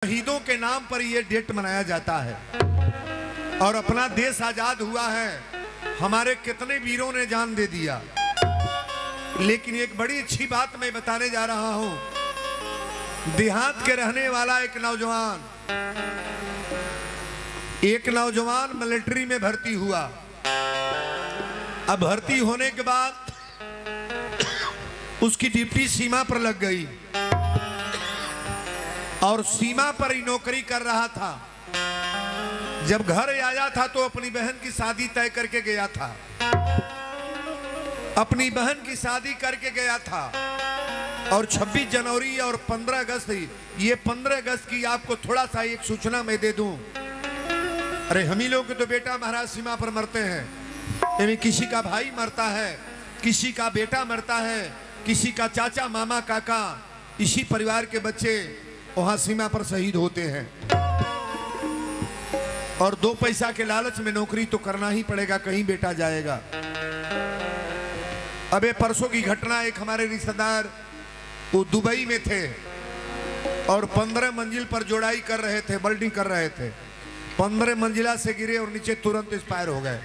शहीदों के नाम पर यह डेट मनाया जाता है और अपना देश आजाद हुआ है। हमारे कितने वीरों ने जान दे दिया। लेकिन एक बड़ी अच्छी बात मैं बताने जा रहा हूं। देहात के रहने वाला एक नौजवान मिलिट्री में भर्ती हुआ। अब भर्ती होने के बाद उसकी ड्यूटी सीमा पर लग गई और सीमा पर ही नौकरी कर रहा था। जब घर आया था तो अपनी बहन की शादी तय करके गया था। अपनी बहन की शादी करके गया था और 26 जनवरी और 15 अगस्त, ये 15 अगस्त की आपको थोड़ा सा एक सूचना मैं दे दूं। अरे हम ही लोग तो बेटा महाराज सीमा पर मरते हैं। यानी किसी का भाई मरता है, किसी का बेटा मरता है, किसी का चाचा मामा काका, इसी परिवार के बच्चे वहां सीमा पर शहीद होते हैं। और 2 पैसा के लालच में नौकरी तो करना ही पड़ेगा, कहीं बेटा जाएगा। अबे परसों की घटना, एक हमारे रिश्तेदार वो दुबई में थे और 15 मंजिल पर जोड़ाई कर रहे थे, वेल्डिंग कर रहे थे। 15 मंजिला से गिरे और नीचे तुरंत एक्सपायर हो गए।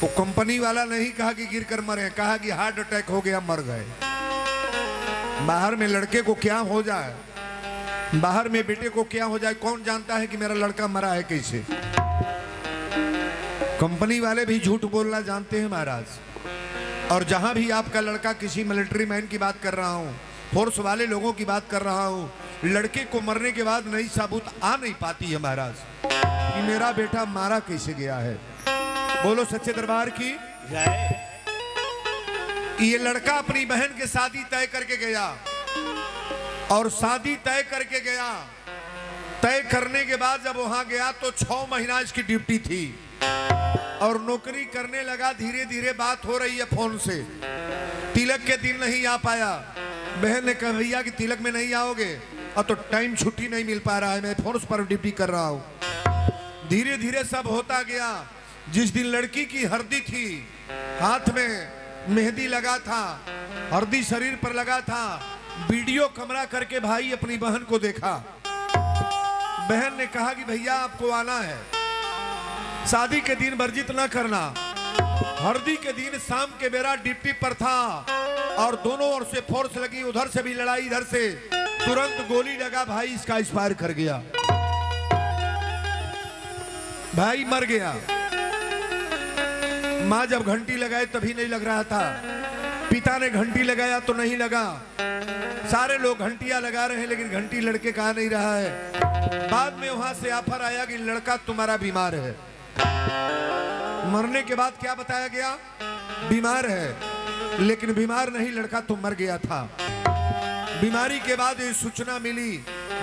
वो कंपनी वाला नहीं कहा कि गिर कर मरे, कहा कि हार्ट अटैक हो गया, मर गए। बाहर में लड़के को क्या हो जाए, बाहर में बेटे को क्या हो जाए, कौन जानता है कि मेरा लड़का मरा है कैसे। कंपनी वाले भी झूठ बोलना जानते हैं महाराज। और जहां भी आपका लड़का, किसी मिलिट्री मैन की बात कर रहा हूं, फोर्स वाले लोगों की बात कर रहा हूं, लड़के को मरने के बाद नई साबुत आ नहीं पाती है महाराज कि मेरा बेटा मारा कैसे गया है। बोलो सच्चे दरबार की जय। ये लड़का अपनी बहन के शादी तय करके गया और शादी तय करके गया। तय करने के बाद जब वहां गया तो 6 महीना इसकी ड्यूटी थी और नौकरी करने लगा। धीरे धीरे बात हो रही है फोन से। तिलक के दिन नहीं आ पाया। बहन ने कहा भैया कि तिलक में नहीं आओगे, और तो टाइम छुट्टी नहीं मिल पा रहा है, मैं फोर्स पर ड्यूटी कर रहा हूं। धीरे धीरे सब होता गया। जिस दिन लड़की की हरदी थी, हाथ में मेहंदी लगा था, हरदी शरीर पर लगा था, वीडियो कैमरा करके भाई अपनी बहन को देखा। बहन ने कहा कि भैया आपको आना है, शादी के दिन वर्जित न करना। हरदी के दिन शाम के बेरा ड्यूटी पर था और दोनों ओर से फोर्स लगी, उधर से भी लड़ाई, इधर से तुरंत गोली लगा, भाई इसका एक्सपायर कर गया, भाई मर गया। माँ जब घंटी लगाए तभी नहीं लग रहा था, पिता ने घंटी लगाया तो नहीं लगा। सारे लोग घंटियां लगा रहे हैं लेकिन घंटी लड़के का नहीं रहा है। बाद में वहां से ऑफर आया कि लड़का तुम्हारा बीमार है। मरने के बाद क्या बताया गया, बीमार है, लेकिन बीमार नहीं, लड़का तो मर गया था। बीमारी के बाद ये सूचना मिली,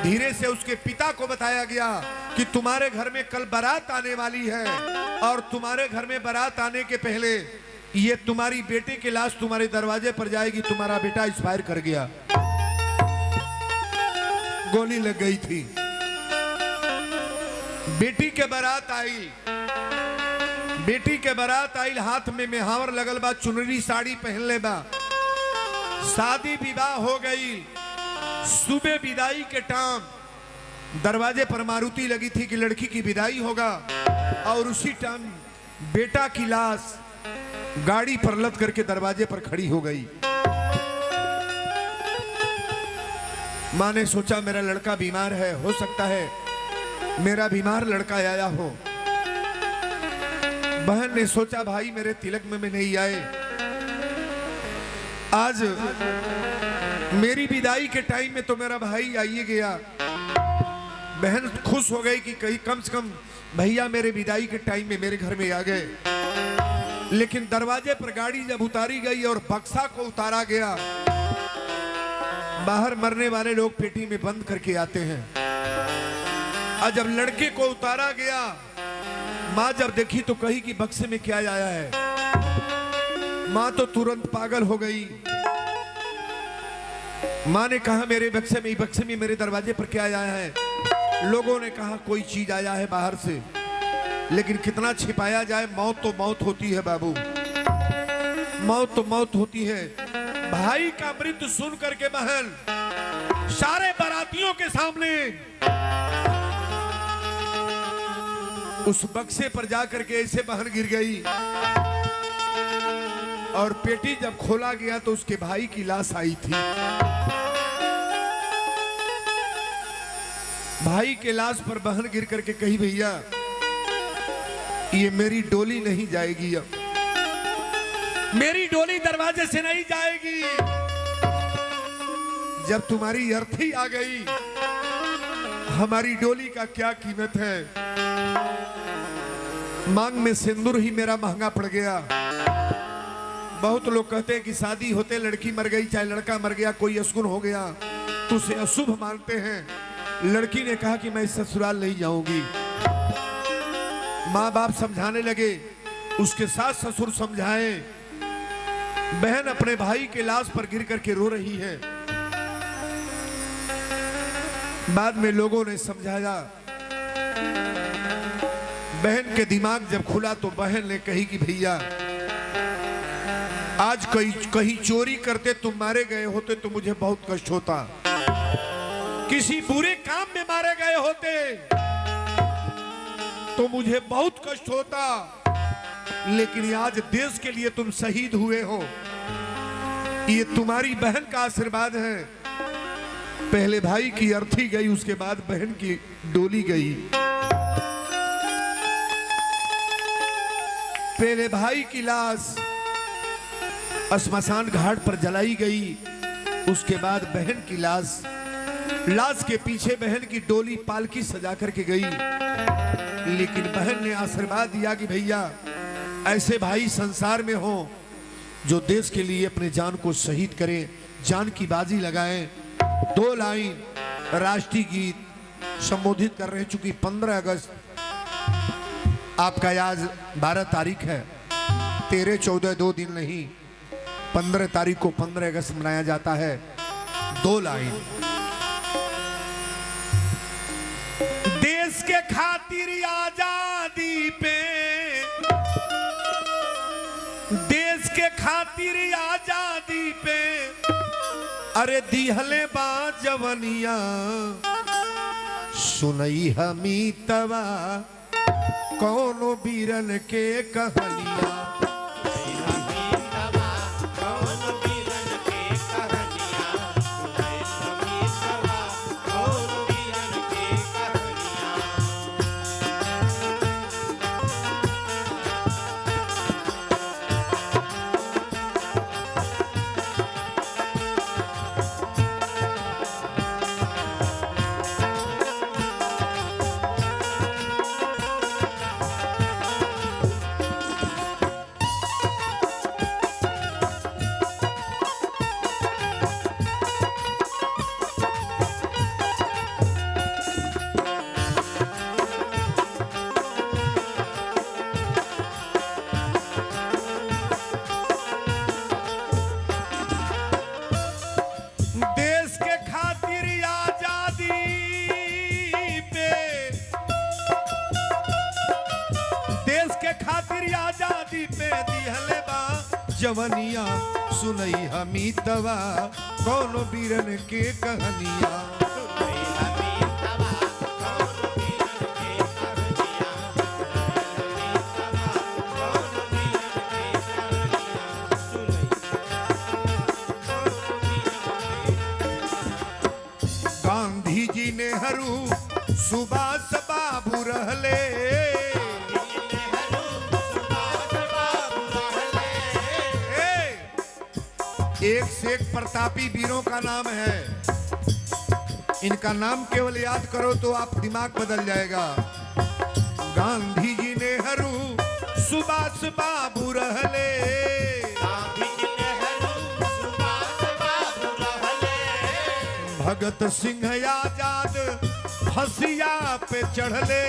धीरे से उसके पिता को बताया गया कि तुम्हारे घर में कल बारात आने वाली है और तुम्हारे घर में बारात आने के पहले ये तुम्हारी बेटे की लाश तुम्हारे दरवाजे पर जाएगी, तुम्हारा बेटा एक्सपायर कर गया, गोली लग गई थी। बेटी के बारात आई, बेटी के बारात आई, हाथ में मेहावर लगल बा, चुनरी साड़ी पहन ले बा। शादी विवाह हो गई। सुबह विदाई के टाइम दरवाजे पर मारुति लगी थी कि लड़की की विदाई होगा, और उसी टाइम बेटा की लाश गाड़ी पर लद करके दरवाजे पर खड़ी हो गई। मां ने सोचा मेरा लड़का बीमार है, हो सकता है मेरा बीमार लड़का आया हो। बहन ने सोचा भाई मेरे तिलक में नहीं आए, आज मेरी विदाई के टाइम में तो मेरा भाई आइए गया। बहन खुश हो गई कि कहीं कम से कम भैया मेरे विदाई के टाइम में मेरे घर में आ गए। लेकिन दरवाजे पर गाड़ी जब उतारी गई और बक्सा को उतारा गया, बाहर मरने वाले लोग पेटी में बंद करके आते हैं। और जब लड़के को उतारा गया, माँ जब देखी तो कही कि बक्से में क्या आया है। माँ तो तुरंत पागल हो गई। माँ ने कहा मेरे बक्से में मेरे दरवाजे पर क्या आया है। लोगों ने कहा कोई चीज आया है बाहर से, लेकिन कितना छिपाया जाए, मौत तो मौत होती है बाबू, मौत तो मौत होती है। भाई का मृत्यु सुन करके बहन सारे बारातियों के सामने उस बक्से पर जाकर के ऐसे बहन गिर गई और पेटी जब खोला गया तो उसके भाई की लाश आई थी। भाई के लाश पर बहन गिर करके कही, भैया ये मेरी डोली नहीं जाएगी, अब मेरी डोली दरवाजे से नहीं जाएगी। जब तुम्हारी अर्थी आ गई, हमारी डोली का क्या कीमत है? मांग में सिंदूर ही मेरा महंगा पड़ गया। बहुत लोग कहते हैं कि शादी होते लड़की मर गई, चाहे लड़का मर गया, कोई अशुभ हो गया तो उसे अशुभ मानते हैं। लड़की ने कहा कि मैं ससुराल नहीं जाऊंगी। माँ बाप समझाने लगे, उसके सास ससुर समझाए। बहन अपने भाई के लाश पर गिर करके रो रही है। बाद में लोगों ने समझाया। बहन के दिमाग जब खुला तो बहन ने कही कि भैया आज कहीं चोरी करते तुम मारे गए होते तो मुझे बहुत कष्ट होता, किसी बुरे काम में मारे गए होते तो मुझे बहुत कष्ट होता, लेकिन आज देश के लिए तुम शहीद हुए हो, ये तुम्हारी बहन का आशीर्वाद है। पहले भाई की अर्थी गई, उसके बाद बहन की डोली गई। पहले भाई की लाश श्मशान घाट पर जलाई गई, उसके बाद बहन की लाश के पीछे बहन की डोली पालकी सजा करके गई। लेकिन बहन ने आशीर्वाद दिया कि भैया ऐसे भाई संसार में हो जो देश के लिए अपने जान को शहीद करें, जान की बाजी लगाएं। 2 लाइन राष्ट्रीय गीत संबोधित कर रहे, चूंकि 15 अगस्त आपका आज 12 तारीख है, 13, 14 2 दिन नहीं, 15 तारीख को 15 अगस्त मनाया जाता है। 2 लाइन। देश के खातिर आजादी पे, देश के खातिर आजादी पे, अरे दिहले बा जवनिया, सुनई हमीतवा कौनो बीरन के कहानिया। जवनिया सुनई हमीतवा कौनो बीरन के कहानिया। गांधी जी नेहरू सुभाष बाबू रहले, एक से एक प्रतापी वीरों का नाम है। इनका नाम केवल याद करो तो आप दिमाग बदल जाएगा। गांधी जी नेहरू सुभाष बाबू रहले, भगत सिंह आजाद फसिया पे चढ़ले,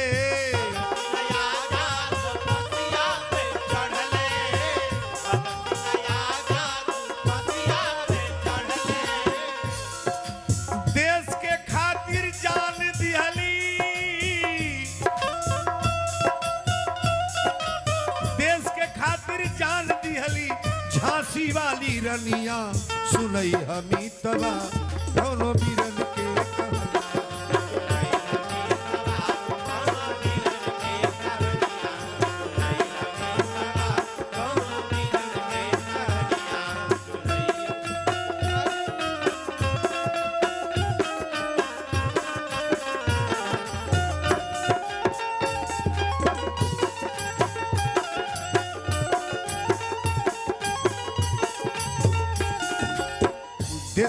झांसी वाली रनिया सुनई हमीतवा दोनों बीरन के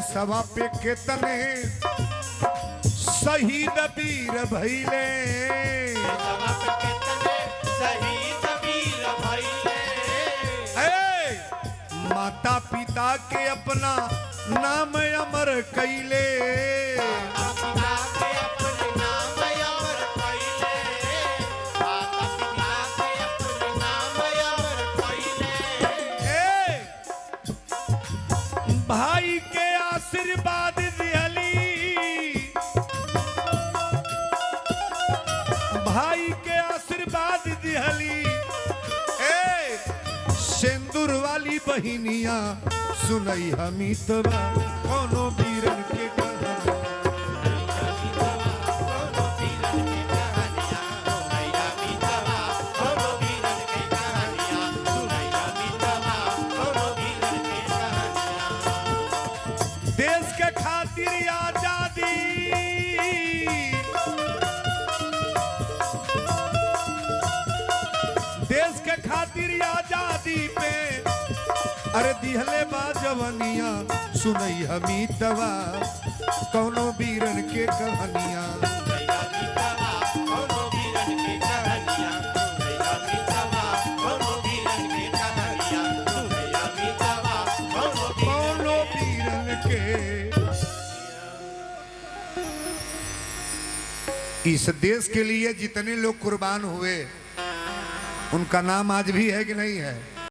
देशवा पे कितने शहीद वीर भइले, माता पिता के अपना नाम अमर कैले, भाई के आशीर्वाद दिहली, भाई के आशीर्वाद दिहली, सिंदूर वाली बहिनिया सुनई हमीतवा कोनो वीरन के देश के खातिर आजादी, देश के खातिर आजादी पे अरे दिहले बा जवनिया सुनई हमीतवा कौनो वीरन के कहानिया, कौनो वीरन के। इस देश के लिए जितने लोग कुर्बान हुए उनका नाम आज भी है कि नहीं है?